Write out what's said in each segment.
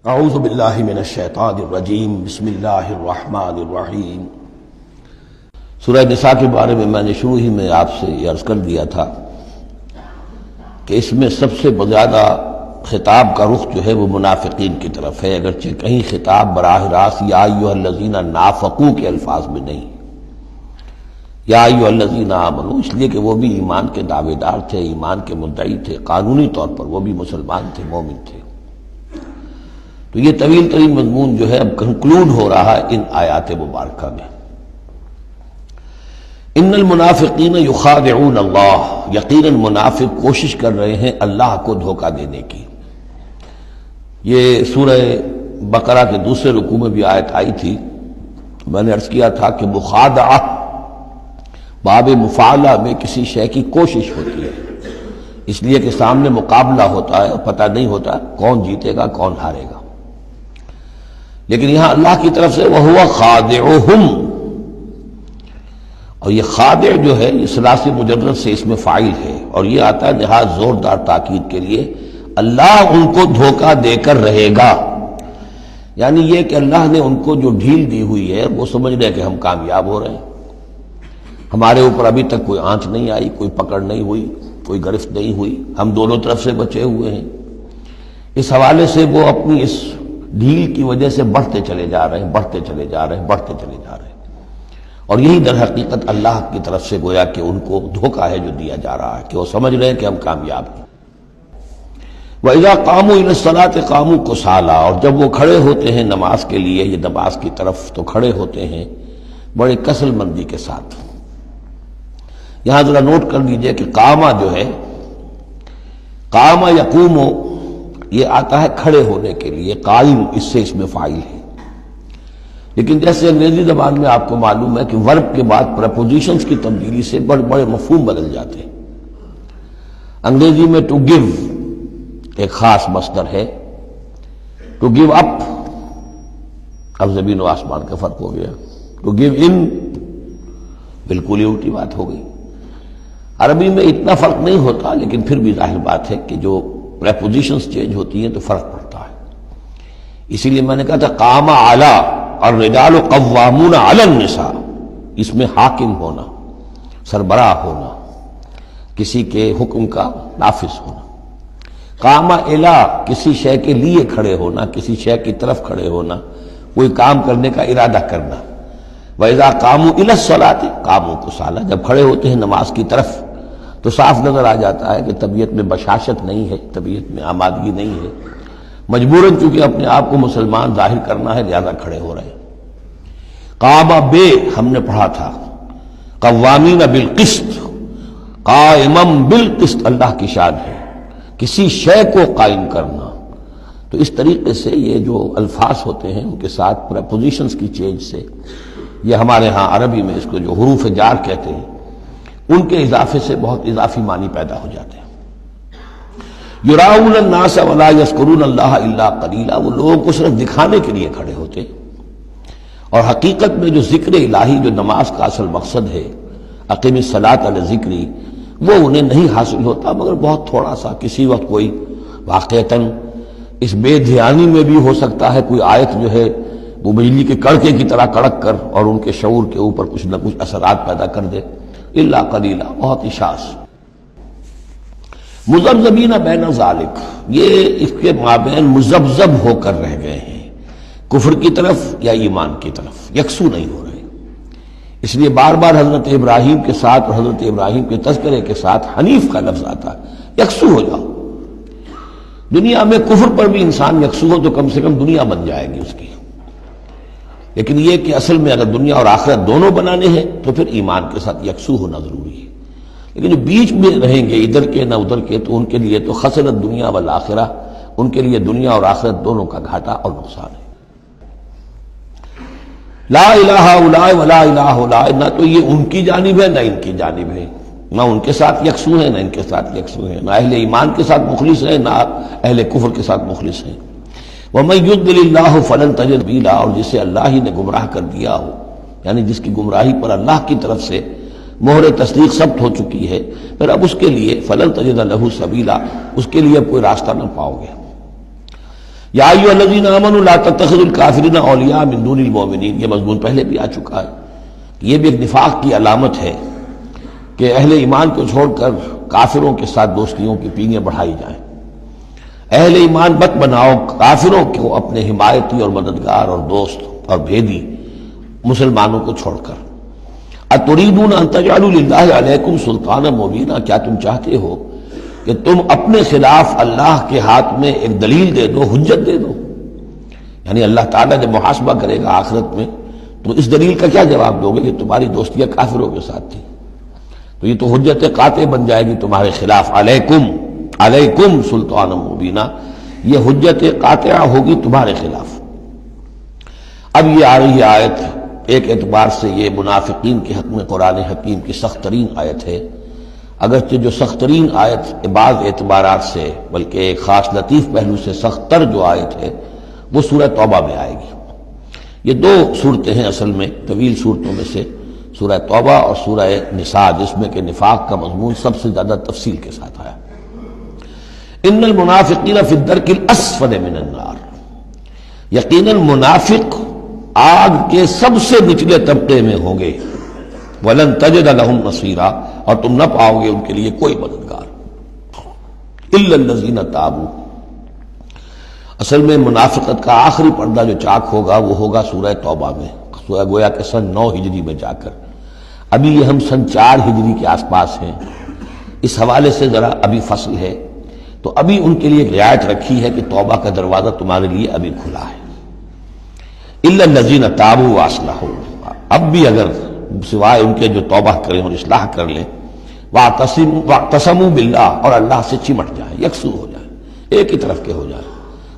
اعوذ باللہ من الشیطان الرجیم بسم اللہ الرحمن الرحیم۔ سورہ نساء کے بارے میں نے شروع ہی میں آپ سے یہ عرض کر دیا تھا کہ اس میں سب سے زیادہ خطاب کا رخ جو ہے وہ منافقین کی طرف ہے، اگرچہ کہیں خطاب براہ راست یا ایھا الذین نافقوا کے الفاظ میں نہیں، یا ایھا الذین آمنوا، اس لیے کہ وہ بھی ایمان کے دعوے دار تھے، ایمان کے مدعی تھے، قانونی طور پر وہ بھی مسلمان تھے، مومن تھے۔ تو یہ طویل ترین مضمون جو ہے اب کنکلوڈ ہو رہا ہے ان آیات مبارکہ میں۔ ان المنافقین یخادعون اللہ، یقیناً منافق کوشش کر رہے ہیں اللہ کو دھوکہ دینے کی۔ یہ سورہ بقرہ کے دوسرے رکوع میں بھی آیت آئی تھی، میں نے عرض کیا تھا کہ مخادعہ باب مفاعلہ میں کسی شے کی کوشش ہوتی ہے، اس لیے کہ سامنے مقابلہ ہوتا ہے اور پتہ نہیں ہوتا کون جیتے گا کون ہارے گا، لیکن یہاں اللہ کی طرف سے وَهُوَ خَادِعُهُمْ، اور یہ خادع جو ہے یہ ثلاثی مجرد سے اس میں فاعل ہے، اور یہ آتا ہے نہایت زوردار تاکید کے لیے، اللہ ان کو دھوکہ دے کر رہے گا، یعنی یہ کہ اللہ نے ان کو جو ڈھیل دی ہوئی ہے وہ سمجھ رہے کہ ہم کامیاب ہو رہے ہیں، ہمارے اوپر ابھی تک کوئی آنچ نہیں آئی، کوئی پکڑ نہیں ہوئی، کوئی گرفت نہیں ہوئی، ہم دونوں طرف سے بچے ہوئے ہیں۔ اس حوالے سے وہ اپنی اس ڈھیل کی وجہ سے بڑھتے چلے جا رہے ہیں، بڑھتے چلے جا رہے ہیں، بڑھتے چلے جا رہے ہیں، اور یہی در حقیقت اللہ کی طرف سے گویا کہ ان کو دھوکہ ہے جو دیا جا رہا ہے کہ وہ سمجھ رہے ہیں کہ ہم کامیاب ہیں۔ وَإِذَا قَامُوا إِلَى الصَّلَاةِ قَامُوا كُسَالَىٰ، اور جب وہ کھڑے ہوتے ہیں نماز کے لیے، یہ نماز کی طرف، تو کھڑے ہوتے ہیں بڑے کسل مندی کے ساتھ۔ یہاں ذرا نوٹ کر لیجئے کہ قامہ جو ہے، قامہ یقوم، یہ آتا ہے کھڑے ہونے کے لیے، قائم اس سے اس میں فاعل ہے، لیکن جیسے انگریزی زبان میں آپ کو معلوم ہے کہ ورب کے بعد پریپوزیشنز کی تبدیلی سے بڑے بڑے مفہوم بدل جاتے ہیں۔ انگریزی میں ٹو گیو ایک خاص مصدر ہے، ٹو گیو اپ، اب زمین و آسمان کا فرق ہو گیا، ٹو گیو ان بالکل ہی الٹی بات ہو گئی۔ عربی میں اتنا فرق نہیں ہوتا، لیکن پھر بھی ظاہر بات ہے کہ جو پریپوزیشنز چینج ہوتی ہیں تو فرق پڑتا ہے، اسی لیے میں نے کہا تھا قام اعلیٰ الرجال قوامون علی النساء، اس میں حاکم ہونا، سربراہ ہونا، کسی کے حکم کا نافذ ہونا۔ قام الی، کسی شے کے لیے کھڑے ہونا، کسی شے کی طرف کھڑے ہونا، کوئی کام کرنے کا ارادہ کرنا۔ وَإِذَا قَامُوا إِلَى الصَّلَاةِ قَامُوا كُسَالَىٰ، جب کھڑے ہوتے ہیں نماز کی طرف تو صاف نظر آ جاتا ہے کہ طبیعت میں بشاشت نہیں ہے، طبیعت میں آمادگی نہیں ہے، مجبوراً چونکہ اپنے آپ کو مسلمان ظاہر کرنا ہے لہذا کھڑے ہو رہے ہیں۔ قام بے، ہم نے پڑھا تھا قوامین بالقسط، قائما بالقسط اللہ کی شان ہے، کسی شے کو قائم کرنا۔ تو اس طریقے سے یہ جو الفاظ ہوتے ہیں ان کے ساتھ پریپوزیشنز کی چینج سے، یہ ہمارے ہاں عربی میں اس کو جو حروف جار کہتے ہیں، ان کے اضافے سے بہت اضافی معنی پیدا ہو جاتے ہیں۔ یراؤن الناس ولا یذکرون اللہ الا قلیلا، وہ لوگوں کو صرف دکھانے کے لیے کھڑے ہوتے، اور حقیقت میں جو ذکر الہی جو نماز کا اصل مقصد ہے، اقیم الصلاۃ علی ذکری، وہ انہیں نہیں حاصل ہوتا، مگر بہت تھوڑا سا، کسی وقت کوئی واقعتاً اس بے دھیانی میں بھی ہو سکتا ہے کوئی آیت جو ہے وہ بجلی کے کڑکے کی طرح کڑک کر اور ان کے شعور کے اوپر کچھ نہ کچھ اثرات پیدا کر دے، الا قلیلا، بہت ہی شاذ۔ مذبذبین بین ذالک، یہ اس کے مابین مذبذب ہو کر رہ گئے ہیں، کفر کی طرف یا ایمان کی طرف، یکسو نہیں ہو رہے، اس لیے بار بار حضرت ابراہیم کے ساتھ اور حضرت ابراہیم کے تذکرے کے ساتھ حنیف کا لفظ آتا ہے، یکسو ہو جاؤ۔ دنیا میں کفر پر بھی انسان یکسو ہو تو کم سے کم دنیا بن جائے گی اس کی، لیکن یہ کہ اصل میں اگر دنیا اور آخرت دونوں بنانے ہیں تو پھر ایمان کے ساتھ یکسو ہونا ضروری ہے، لیکن جو بیچ میں رہیں گے ادھر کے نہ ادھر کے، تو ان کے لیے تو خسرت دنیا والآخرہ، ان کے لیے دنیا اور آخرت دونوں کا گھاٹا اور نقصان ہے۔ لا الہ الا ولا الہ الا، نہ تو یہ ان کی جانب ہے نہ ان کی جانب ہے، نہ ان کے ساتھ یکسو ہیں نہ ان کے ساتھ یکسو ہیں، نہ اہل ایمان کے ساتھ مخلص ہیں نہ اہل کفر کے ساتھ مخلص ہیں۔ وَمَن يُضْلِلِ اللَّهُ فَلَن تَجِدَ سَبِيلًا، اور جسے اللہ ہی نے گمراہ کر دیا ہو، یعنی جس کی گمراہی پر اللہ کی طرف سے مہر تصدیق ثبت ہو چکی ہے، پھر اب اس کے لیے فَلَن تَجِدَ لَهُ سَبِيلًا، اس کے لیے اب کوئی راستہ نہ پاؤ گے۔ یا ایھا الذین آمنوا لا تتخذوا الکافرین اولیاء من دون المؤمنین، یہ مضمون پہلے بھی آ چکا ہے. یہ بھی ایک نفاق کی علامت ہے کہ اہل ایمان کو چھوڑ کر کافروں کے ساتھ دوستیوں کی پینیاں بڑھائی جائیں. اہل ایمان مت بناؤ کافروں کو اپنے حمایتی اور مددگار اور دوست اور بھیدی مسلمانوں کو چھوڑ کر. اتریدون ان تجعلوا للہ علیکم سلطانا مبینا، کیا تم چاہتے ہو کہ تم اپنے خلاف اللہ کے ہاتھ میں ایک دلیل دے دو، حجت دے دو؟ یعنی اللہ تعالیٰ جب محاسبہ کرے گا آخرت میں تو اس دلیل کا کیا جواب دو گے کہ تمہاری دوستیاں کافروں کے ساتھ تھی؟ تو یہ تو حجت قاطع بن جائے گی تمہارے خلاف. علیکم سلطان مبینہ، یہ حجت قاطعہ ہوگی تمہارے خلاف. اب یہ آ رہی آیت ایک اعتبار سے یہ منافقین کے حق میں قرآن حکیم کی سخت ترین آیت ہے، اگرچہ جو سخت ترین آیت بعض اعتبارات سے بلکہ ایک خاص لطیف پہلو سے سخت تر جو آیت ہے وہ سورہ توبہ میں آئے گی. یہ دو صورتیں ہیں اصل میں طویل صورتوں میں سے، سورہ توبہ اور سورہ نساء، جس میں کہ نفاق کا مضمون سب سے زیادہ تفصیل کے ساتھ آیا. ان المنافقین فی الدرک الاسفل من النار، یقیناً منافق آگ کے سب سے نچلے طبقے میں ہوں گے. ولن تجد لهم نصیرا، اور تم نہ پاؤ گے ان کے لیے کوئی مددگار. الا الذین تابوا، اصل میں منافقت کا آخری پردہ جو چاک ہوگا وہ ہوگا سورہ توبہ میں، گویا کہ سن 9 ہجری میں جا کر. ابھی یہ ہم سن 4 ہجری کے آس پاس ہیں، اس حوالے سے ذرا ابھی فصل ہے، تو ابھی ان کے لیے ایک رعایت رکھی ہے کہ توبہ کا دروازہ تمہارے لیے ابھی کھلا ہے. الا الذین تابوا واصلحوا، اب بھی اگر سوائے ان کے جو توبہ کریں اور اصلاح کر لیں، واعتصموا باللہ، اور اللہ سے چمٹ جائیں، یکسو ہو جائیں، ایک ہی طرف کے ہو جائیں.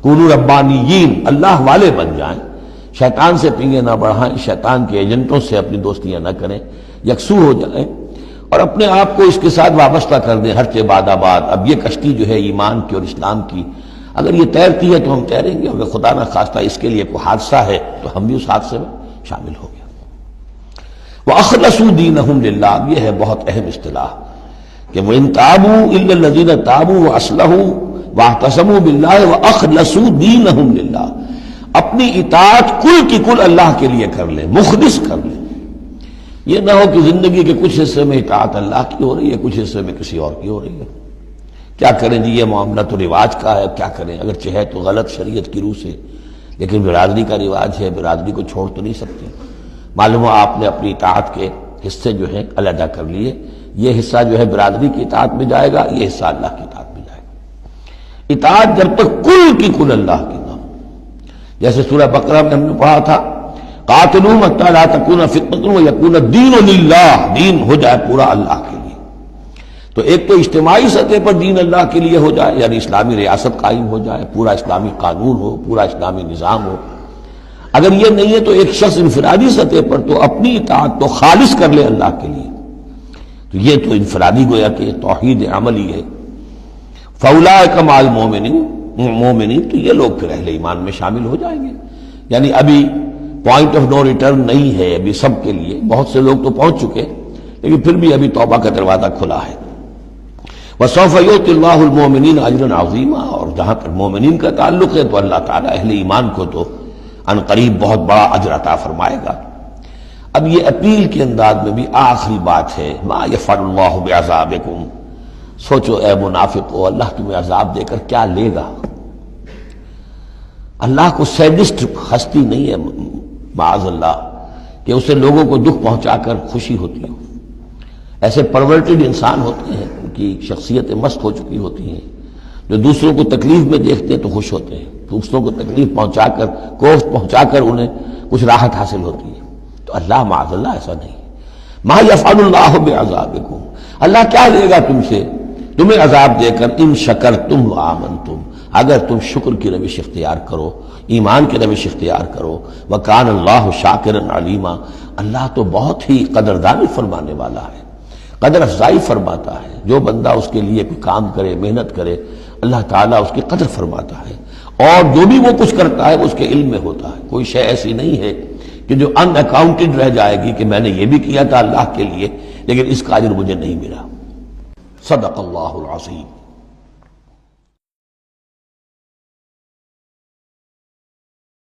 کونوا ربانیین، اللہ والے بن جائیں، شیطان سے پینگے نہ بڑھائیں، شیطان کے ایجنٹوں سے اپنی دوستیاں نہ کریں، یکسو ہو جائیں اور اپنے آپ کو اس کے ساتھ وابستہ کر دیں ہر چہ باد آباد. اب یہ کشتی جو ہے ایمان کی اور اسلام کی، اگر یہ تیرتی ہے تو ہم تیریں گے، اگر خدا نہ خواستہ اس کے لیے کوئی حادثہ ہے تو ہم بھی اس حادثے میں شامل ہو گئے. وَأَخْلَصُوا دِينَهُمْ لِلَّهِ، یہ ہے بہت اہم اصطلاح کہ وَإِن تَابُوا إِلَّا الَّذِينَ تَابُوا وَأَصْلَحُوا وَاعْتَصَمُوا بِاللَّهِ وَأَخْلَصُوا دِينَهُمْ لِلَّهِ، اپنی اطاعت کل کی کل اللہ کے لیے کر لیں، مخلص کر لیں. یہ نہ ہو کہ زندگی کے کچھ حصے میں اطاعت اللہ کی ہو رہی ہے، کچھ حصے میں کسی اور کی ہو رہی ہے. کیا کریں جی، یہ معاملہ تو رواج کا ہے، کیا کریں، اگرچہ ہے تو غلط شریعت کی روح سے، لیکن برادری کا رواج ہے، برادری کو چھوڑ تو نہیں سکتے. معلوم ہو آپ نے اپنی اطاعت کے حصے جو ہیں علیحدہ کر لیے، یہ حصہ جو ہے برادری کی اطاعت میں جائے گا، یہ حصہ اللہ کی اطاعت میں جائے گا. اطاعت جب تک کل کی کل اللہ کی نہ ہو، جیسے سورہ بقرہ میں ہم نے پڑھا تھا قاتلوہم حتی لا تکون فتنۃ ویکون الدین للہ، دین ہو جائے پورا اللہ کے لیے. تو ایک تو اجتماعی سطح پر دین اللہ کے لیے ہو جائے، یعنی اسلامی ریاست قائم ہو جائے، پورا اسلامی قانون ہو، پورا اسلامی نظام ہو. اگر یہ نہیں ہے تو ایک شخص انفرادی سطح پر تو اپنی اطاعت تو خالص کر لے اللہ کے لیے. تو یہ تو انفرادی گویا کہ توحید عملی ہے. فاولئک مع المؤمنین، تو یہ لوگ پھر اہل ایمان میں شامل ہو جائیں گے. یعنی ابھی پوائنٹ آف نو ریٹرن نہیں ہے ابھی سب کے لیے، بہت سے لوگ تو پہنچ چکے، لیکن پھر بھی ابھی توبہ کا دروازہ کھلا ہے. وَسَوْفَ يُؤْتِ اللَّهُ الْمُؤْمِنِينَ أَجْرًا عَظِيمًا، اور جہاں تک مومنین کا تعلق ہے تو اللہ تعالیٰ اہل ایمان کو تو ان قریب بہت بڑا اجر عطا فرمائے گا. اب یہ اپیل کے انداز میں بھی آخری بات ہے، مَا يَفْعَلُ اللَّهُ بِعَذَابِكُمْ، سوچو اے منافقو، اللہ تمہیں عذاب دے کر کیا لے گا. اللہ کو سیڈسٹ ہستی نہیں ہے معاذ اللہ کہ اسے لوگوں کو دکھ پہنچا کر خوشی ہوتی ہو. ایسے پرورٹڈ انسان ہوتے ہیں، ان کی شخصیتیں مست ہو چکی ہوتی ہیں، جو دوسروں کو تکلیف میں دیکھتے ہیں تو خوش ہوتے ہیں، دوسروں کو تکلیف پہنچا کر، کوفت پہنچا کر انہیں کچھ راحت حاصل ہوتی ہے. تو اللہ معاذ اللہ ایسا نہیں. ما یفعل اللہ بعذابکم، اللہ کیا لے گا تم سے، تمہیں عذاب دے کر، ان شکرتم وآمنتم، اگر تم شکر کی روش اختیار کرو، ایمان کی روش اختیار کرو. وکان اللہ شاکرا علیما، اللہ تو بہت ہی قدردانی فرمانے والا ہے، قدر افزائی فرماتا ہے. جو بندہ اس کے لیے کوئی کام کرے، محنت کرے، اللہ تعالیٰ اس کی قدر فرماتا ہے، اور جو بھی وہ کچھ کرتا ہے وہ اس کے علم میں ہوتا ہے. کوئی شے ایسی نہیں ہے کہ جو ان اکاؤنٹڈ رہ جائے گی کہ میں نے یہ بھی کیا تھا اللہ کے لیے لیکن اس کا اجر مجھے نہیں ملا. صدق اللہ العظیم.